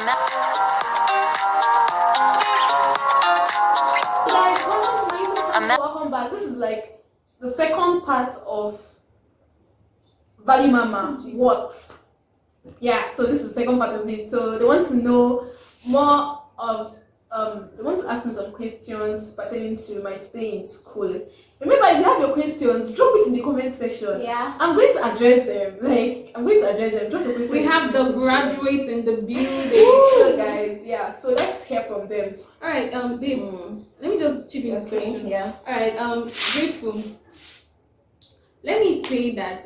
Guys, welcome to my YouTube channel. Welcome back. This is like the second part of Value Mama. What? Yeah, so this is the second part of it. So they want to know more of they want to ask me some questions pertaining to my stay in school. Remember, if you have your questions, drop it in the comment section. Yeah. I'm going to address them. Drop your questions. We have the graduates in the building. So guys, yeah. So let's hear from them. All right, babe. Let me just chip in this question. Yeah. All right, grateful. Let me say that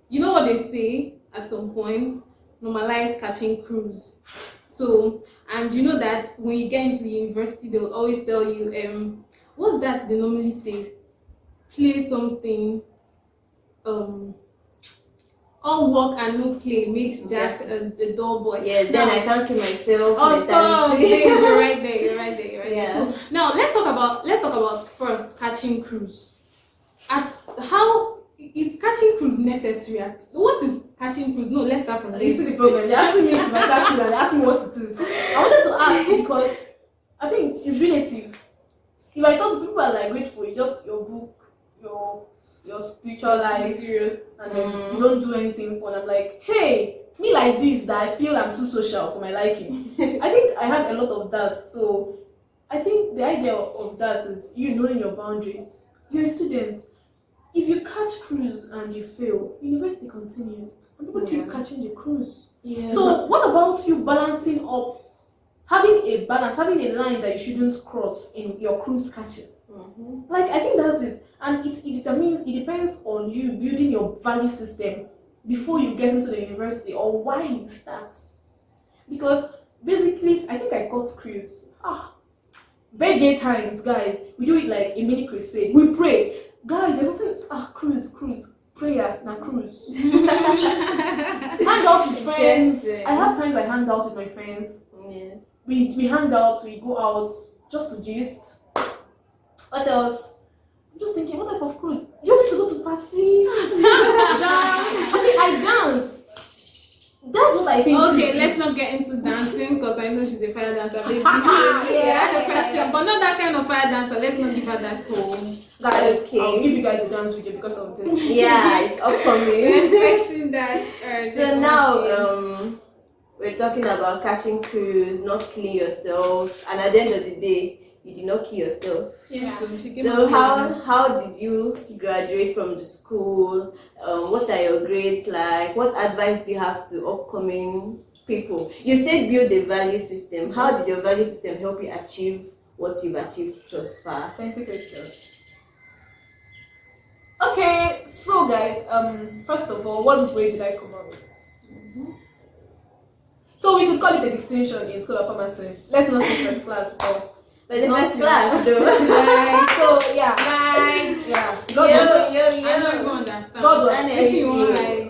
you know what they say at some point, normalize catching cruise. So, and you know that when you get into the university, they'll always tell you what's that they normally say? Play something. All work and no play makes Jack the dull boy. Yeah, then I can't keep myself. Of course, you're right there. Yeah. So now let's talk about first catching cruise. How is catching cruise necessary? What is catching cruise? No, let's start from You see the problem. They're asking me to my catch cruise and they're asking me what it is. I wanted to ask because I think it's relative. If I thought people are like grateful, it's just your book, your spiritual life, serious, and then you don't do anything fun. I'm like, hey, me like this that I feel I'm too social for my liking. I think I have a lot of that. So I think the idea of that is you knowing your boundaries. You're a student. If you catch cruise and you fail, university continues and people keep catching the cruise. Yeah. So what about you balancing up, having a balance, having a line that you shouldn't cross in your cruise catching? Like, I think that's it. And it depends on you building your value system before you get into the university or why you start. Because basically, I think I got cruise. Birthday times, guys, we do it like a mini crusade. We pray. Guys, there's also cruise, prayer, now cruise. Hang out with friends. I have times I hang out with my friends. Yes. We hang out, we go out just to gist. What else? I'm just thinking, what type of cruise? Do you want me to go to party? Dance? Okay, I dance. That's what I think. Okay, let's not get into dancing because I know she's a fire dancer. Baby. I have a question, but not that kind of fire dancer. Let's not give her that home. Guys, Okay. I'll give you guys a dance video because of this. Yeah, it's upcoming. We're expecting that. So now we're talking about catching cruise, not killing yourself, and at the end of the day, you did not kill yourself. Yes, So how did you graduate from the school? What are your grades like? What advice do you have to upcoming people? You said build a value system. How did your value system help you achieve what you've achieved thus far? Plenty questions. Okay, so guys, first of all, what grade did I come out with? So we could call it a distinction in School of Pharmacy. Let's not say first class, But the first class though. so yeah.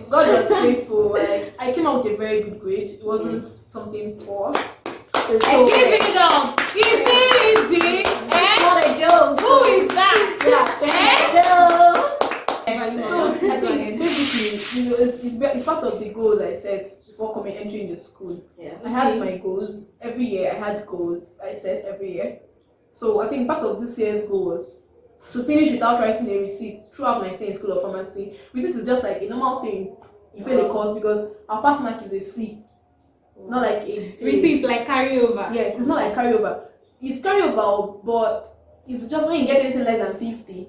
God was faithful. Like, I came out with a very good grade. It wasn't something poor. Give it up. It's easy. Not a joke. Who is that? So I think basically, it's part of the goals I set before entering the school. Yeah. I had my goals every year. I had goals I set every year. So I think part of this year's goal was to finish without writing a receipt throughout my stay in School of Pharmacy. Receipt is just like a normal thing. You fail a course because our pass mark is a C, not like a Receipts like carryover. Yes, it's not like carryover. It's carryover, but it's just when you get anything less than 50,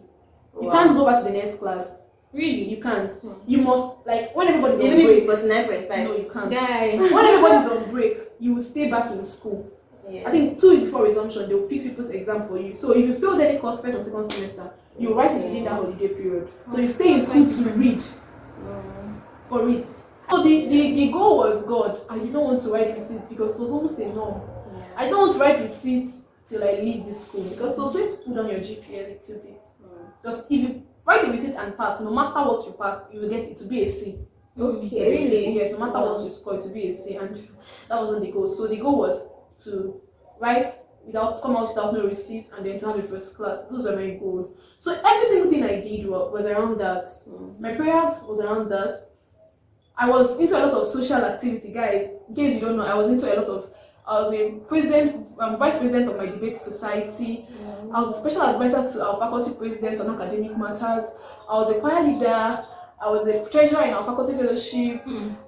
you can't go back to the next class. Really? You can't. You must, like, when everybody's on Even if break. it's 49.5. No, you can't. Guy. When everybody's on break, you will stay back in school. Yes. I think 2 weeks before resumption, they will fix people's exam for you. So if you failed any course first and second semester, you write it within that holiday period. So you stay in school to read for it. So the goal was God. I did not want to write receipts because it was almost a norm. I don't want to write receipts till I leave this school because it was going to pull down your GPA a little bit. Because if you write a receipt and pass, no matter what you pass, you will get it to be a C. Okay, really? Yes, no matter what you score, it to be a C, and that wasn't the goal. So the goal was to come out without no receipt and then to have a first class. Those were my goals. So every single thing I did was around that. My prayers was around that. I was into a lot of social activity, guys. In case you don't know, I was into a lot of I was a vice president of my debate society. I was a special advisor to our faculty president on academic matters. I was a choir leader. I was a treasurer in our faculty fellowship.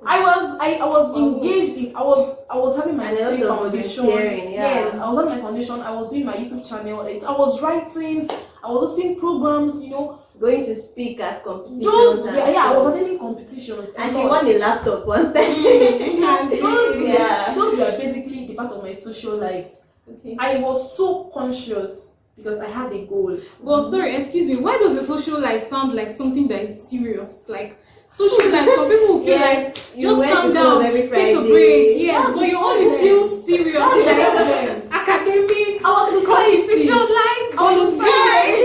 I was engaged in. I was having my And a lot civic of foundation. volunteering, yeah. Yes, I was having my foundation. I was doing my YouTube channel. I was writing. I was hosting programs. Going to speak at competitions. Those and were, yeah, I was stuff. attending competitions. And a she lot. won a laptop one time. Those were basically the part of my social lives. Okay. I was so conscious because I had a goal. Well, sorry, excuse me. Why does the social life sound like something that is serious? Like social life, some people feel Yes, like you just went to calm club down, every take a Friday. break. Yes, That's but the your own is problem. still serious. That's the Like problem. academics, Our society. competition, like Our society.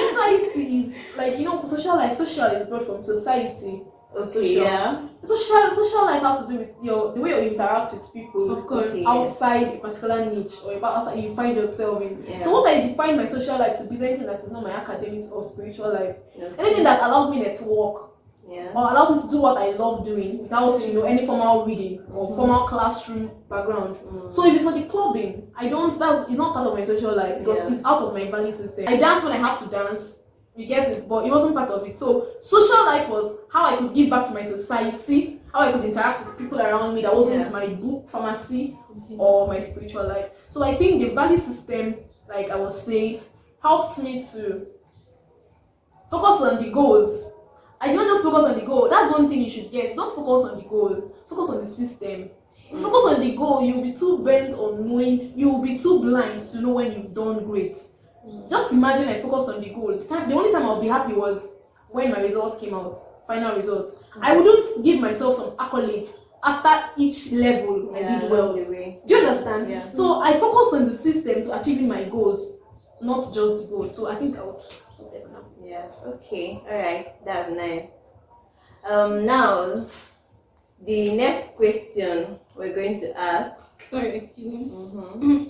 society is like social life. Social is brought from society. Okay, Social. yeah. Social life has to do with the way you interact with people. Of course. Okay. Outside a particular niche or about outside you find yourself in. Yeah. So what I define my social life to be is anything that is not my academics or spiritual life. Okay. Anything that allows me to work Yeah. or allows me to do what I love doing without any formal reading or formal classroom background. So if it's for the clubbing, it's not part of my social life because Yeah. it's out of my value system. I dance when I have to dance. You get it, but it wasn't part of it. So social life was how I could give back to my society, how I could interact with people around me. That wasn't Yeah. my book, pharmacy, or my spiritual life. So I think the value system, like I was saying, helped me to focus on the goals. I did not just focus on the goal. That's one thing you should get. Don't focus on the goal. Focus on the system. If you focus on the goal, you'll be too bent on knowing. You will be too blind to know when you've done great. Just imagine I focused on the goal. The only time I'll be happy was when my results came out, final results. I wouldn't give myself some accolades after each level I did well. The way. Do you understand? Yeah. So I focused on the system to achieving my goals, not just the goals. So I think I would stop there for now. Yeah. Okay. All right. That's nice. Now, the next question we're going to ask. Sorry, excuse me.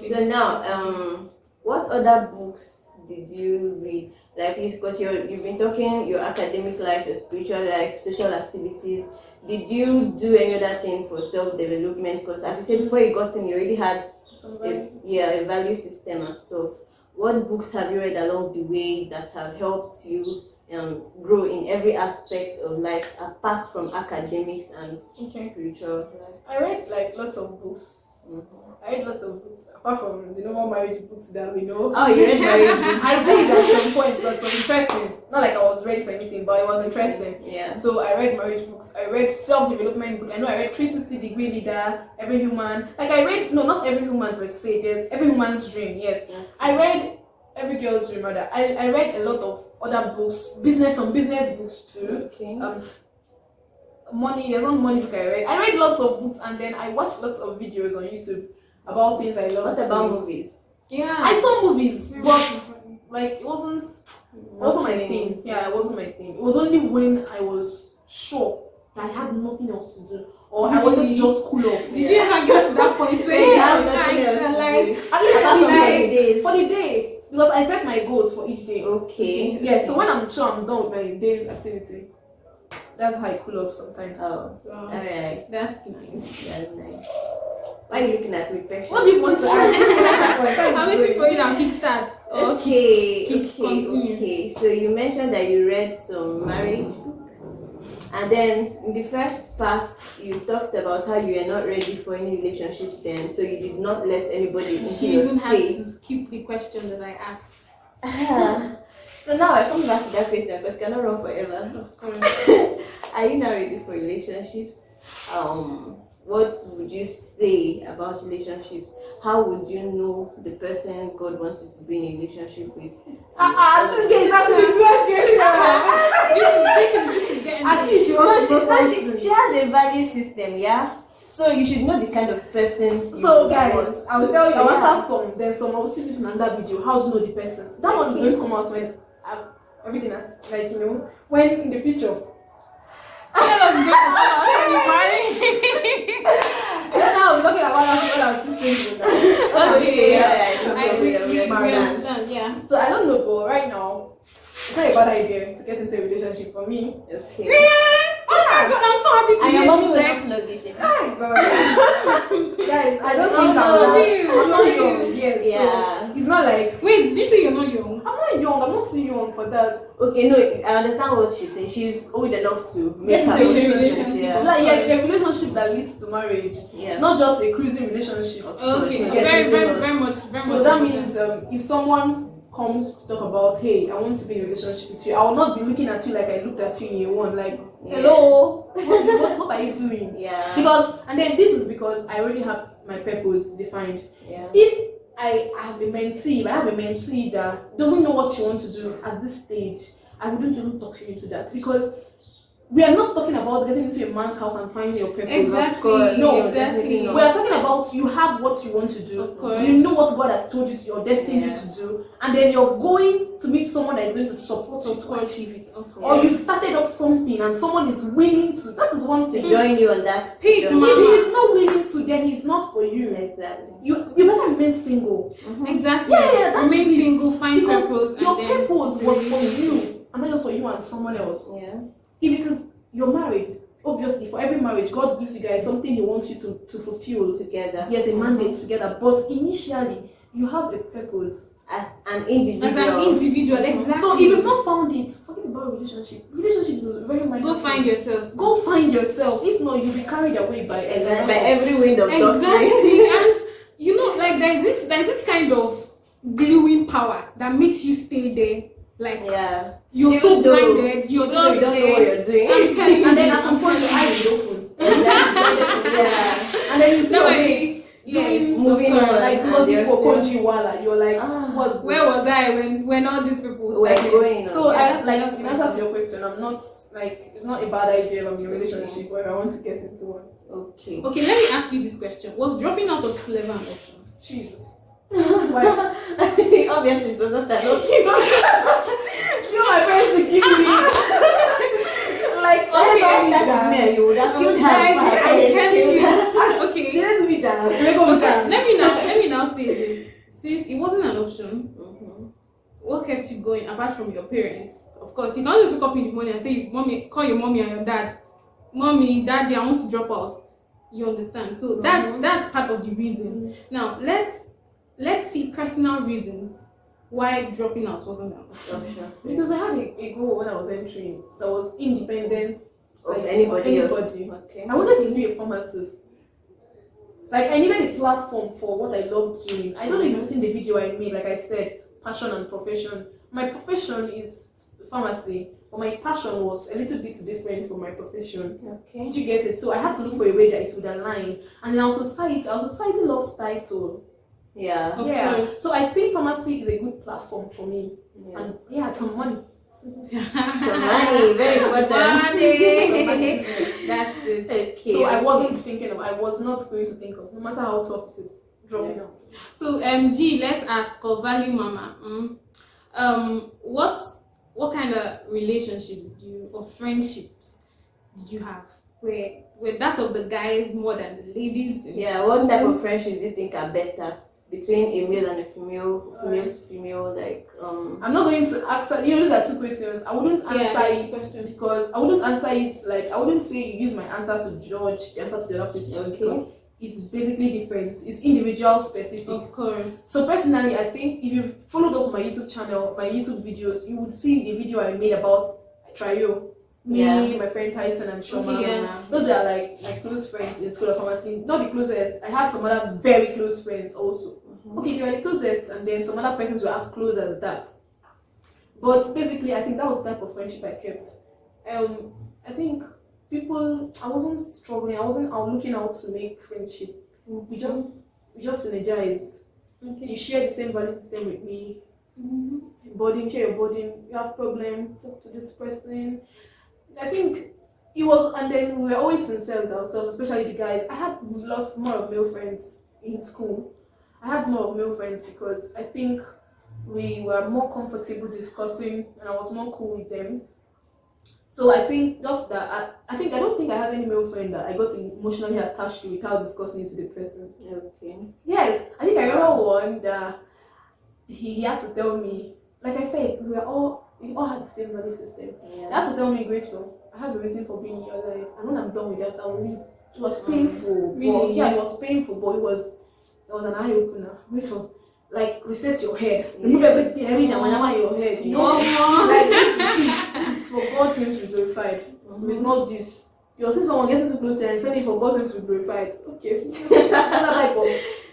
So now, what other books did you read? Like, because you've been talking your academic life, your spiritual life, social activities. Did you do any other thing for self-development? Because as you said before you got in, you already had a value system and stuff. What books have you read along the way that have helped you grow in every aspect of life apart from academics and spiritual life? I read lots of books. I read lots of books apart from the normal marriage books that we know. Oh, you read marriage books? I did at some point because it was interesting. Not like I was ready for anything, but it was interesting. Yeah. So I read marriage books. I read self-development books. I know I read 360-degree Leader, Every Human. Not Every Human per se. There's Every Human's Dream. Yes. Yeah. I read Every Girl's Dream. Rather, I read a lot of other books, business books too. Okay. There's one money book I read. I read lots of books and then I watched lots of videos on YouTube about things I love. What about movies? Yeah. I saw movies, but it wasn't my thing. Yeah, it wasn't my thing. It was only when I was sure that I had nothing else to do or I wanted to just cool off. Did you ever get to that point where you have time to At least Apart for from holidays. the day, because I set my goals for each day. Okay. Yeah, so when I'm sure I'm done with my day's activity, that's how I cool off sometimes. Oh, Wow. alright. That's nice. That's nice. Why are you looking at me, Precious? What do you want to ask? I'm waiting for you now, kickstart. Okay, Continue. okay. So you mentioned that you read some marriage books, and then in the first part you talked about how you were not ready for any relationships then, so you did not let anybody into She your even had to space. skip the question that I asked. So now I come back to that question because cannot run forever. Of course. Are you now ready for relationships? What would you say about relationships? How would you know the person God wants you to be in a relationship with? This guy is asking me This is getting I see she wants to go She has a value system, yeah? So you should know the kind of person you So want. guys, I'll tell you, Yeah. I'll answer some, then some, I'll see this in another video, how to know the person. That one is going to come out when everything has, when in the future. Tell us go. Now we're talking about that when I was still single. Okay, yeah, I we we are understand, yeah. So I don't know, but right now, it's not a bad idea to get into a relationship for me. Okay. Oh my god, I'm so happy to And hear your mom you will like not know this. Oh my god. I don't Oh, think no. I'm not Really? young. Yes. Yeah. So it's not like Wait, did you say you're not young? I'm not young. I'm not too young for that. Okay, no, I understand what she's saying. She's old enough to Get make into her a own relationship. decisions. Yeah. Like a relationship that leads to marriage, Yeah. not just a cruising relationship. Of course. Okay, So very, getting very, close. very much, very So much. that means if someone comes to talk about, hey, I want to be in a relationship with you, I will not be looking at you like I looked at you in year one, like, hello, what are you doing? Yeah. Because, and then this is because I already have my purpose defined. Yeah. If I have a mentee, if I have a mentee that doesn't know what she wants to do at this stage, I wouldn't even talk you into that, because we are not talking about getting into a man's house and finding your purpose. Exactly. Of course. No, exactly. definitely We are talking about you have what you want to do. Of course. You know what God has told you, you're destined you to do, and then you're going to meet someone that is going to support you to achieve it. Of Or course. you've started up something and someone is willing to. That is one thing. To join you on that. Pick journey. If he is not willing to, then he's not for you. Exactly. You better remain single. Exactly. Yeah, that's Remain it. single, find Because purpose, your and then purpose the was for relationship. you and not just for you and someone else. Yeah. If it is you're married, obviously for every marriage, God gives you guys something He wants you to fulfill. Together. Yes, a mandate together. But initially, you have a purpose. As an individual. As an individual, exactly. So if you've not found it, forget about relationship. Relationship is a very minor go thing. find yourself. Go find yourself. If not, you'll be carried away by By every wind of doctrine. Exactly. And you know, like there's this kind of gluing power that makes you stay there. Like Yeah. you're Even so though- blinded, you're Even though just you don't know there. what you're doing. I'm telling And then you, at some I'm point, your telling eyes you. will open. Yeah. And then you see No, your but mate yes, doing moving of course. on. like And Ngozi they're still- Okonjo Iweala. You're like, Ah, what's this? Where was I when all these people We're started? going on. So Yeah, I like that's in answer to your question, I'm not like it's not a bad idea if I'm in a relationship where I want to get into one. Okay. Okay, let me ask you this question: was dropping out of school ever an option? Jesus. Why? Obviously, it was not an option. You know my parents will kill me. Like Okay, that is me and you would have killed her. Guys, for her I'm parents telling killed you. her. Okay, Didn't do me jazz. They go okay. jazz. Let me now say this: since it wasn't an option, Mhm. what kept you going apart from your parents? Of course, you don't just wake up in the morning and say, "Mommy, call your mommy and your dad, mommy, daddy, I want to drop out." You understand? So that's part of the reason. Now let's see personal reasons why dropping out wasn't an option. Option. Because I had a goal when I was entering that was independent Of like, anybody of else. anybody. Okay. I wanted to be a pharmacist. Like I needed a platform for what I loved doing. I don't know if you've seen the video I made, like I said, passion and profession. My profession is pharmacy, but my passion was a little bit different from my profession. Okay. Did you get it? So I had to look for a way that it would align. And then our society loves title. Yeah. Of Yeah. course. So I think pharmacy is a good platform for me. Yeah. And yeah, some money. Some money, very important. Money. That's it. Okay. So I was not going to think of, no matter how tough it is, dropping out. So G, let's ask or value mama. What kind of relationship did you or friendships did you have? Were that of the guys more than the ladies? Yeah, what type of friendships do you think are better between a male and a female, female to female, like I'm not going to answer. You know, these are two questions. I wouldn't answer that's it question. because I wouldn't answer it like I wouldn't say you use my answer to judge the answer to the other question Okay. because it's basically different. It's individual specific. Of course. So personally, I think if you followed up my YouTube channel, my YouTube videos, you would see the video I made about Trio. Me, Yeah. my friend Tyson and Shoma. Okay, yeah. Those are like my close friends in School of Pharmacy. Not the closest. I have some other very close friends also. Okay, they were the closest, and then some other persons were as close as that. But basically, I think that was the type of friendship I kept. I think I wasn't struggling. I wasn't out looking out to make friendship. We just synergized. Okay. You share the same value system with me. Burden, share your burden. You have problem, talk to this person. I think it was, and then we were always sincere with ourselves, especially the guys. I had lots more of male friends in school. I had more of male friends because I think we were more comfortable discussing, and I was more cool with them. So I think just that. I don't think I have any male friend that I got emotionally attached to without discussing it to the person. okay. Yes, I think I remember one that he had to tell me. Like I said, we all had the same value system. He Yeah. had to tell me, Grateful, I have a reason for being in your life, and when I'm done with that, I will leave. It was painful. Really? But, yeah, it was painful, but it was an eye opener. Wait for like reset your head, remove everything, every yama in your head. You know, like it's for God's name to be glorified. It's not this. You're seeing someone getting too close to you and saying for God's name to be glorified. Okay, another type of.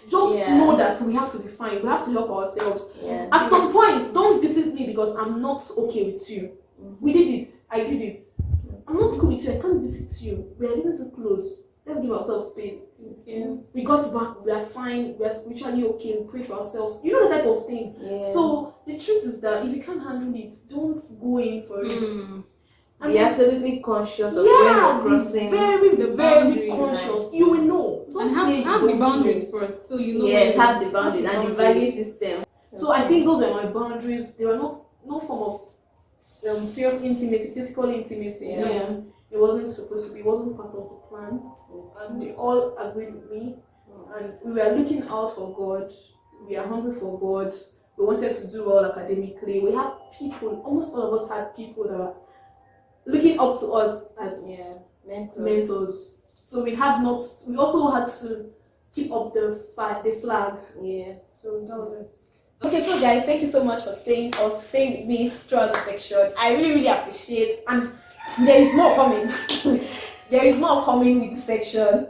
Just know that we have to be fine. We have to help ourselves. Yeah. At some point, don't visit me because I'm not okay with you. We did it. I did it. I'm not cool with you. I can't visit you. We are getting too close. Let's give ourselves space. Yeah. We got back. We are fine. We are spiritually okay. We pray for ourselves. You know the type of thing. Yeah. So the truth is that if you can't handle it, don't go in for it. Be absolutely conscious of when yeah, you're crossing. very, the very boundaries, conscious. You will know. Don't And say you have the don't boundaries know. first, so you know. Yes, when have the boundaries and the value system. So I think those were my boundaries. They were not no form of serious intimacy, physical intimacy. Yeah. No, it wasn't supposed to be. It wasn't part of the plan. And they all agreed with me. And we were looking out for God. We are hungry for God. We wanted to do well academically. We had people. Almost all of us had people that were looking up to us as mentors. So we had not. We also had to keep up the flag. Yeah. So that was it. Okay, so guys, thank you so much for staying with me throughout the section. I really, really appreciate, and there is more coming. There is more coming with this section.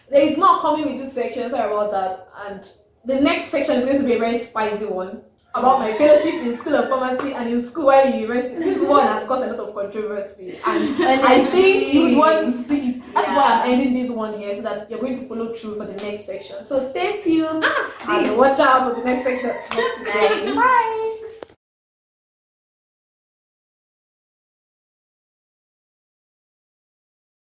There is more coming with this section. Sorry about that. And the next section is going to be a very spicy one about my fellowship in School of Pharmacy and in school while in university. This one has caused a lot of controversy, and I think you would want to see it. That's why I'm ending this one here, so that you're going to follow through for the next section. So stay tuned and watch out for the next section. Bye.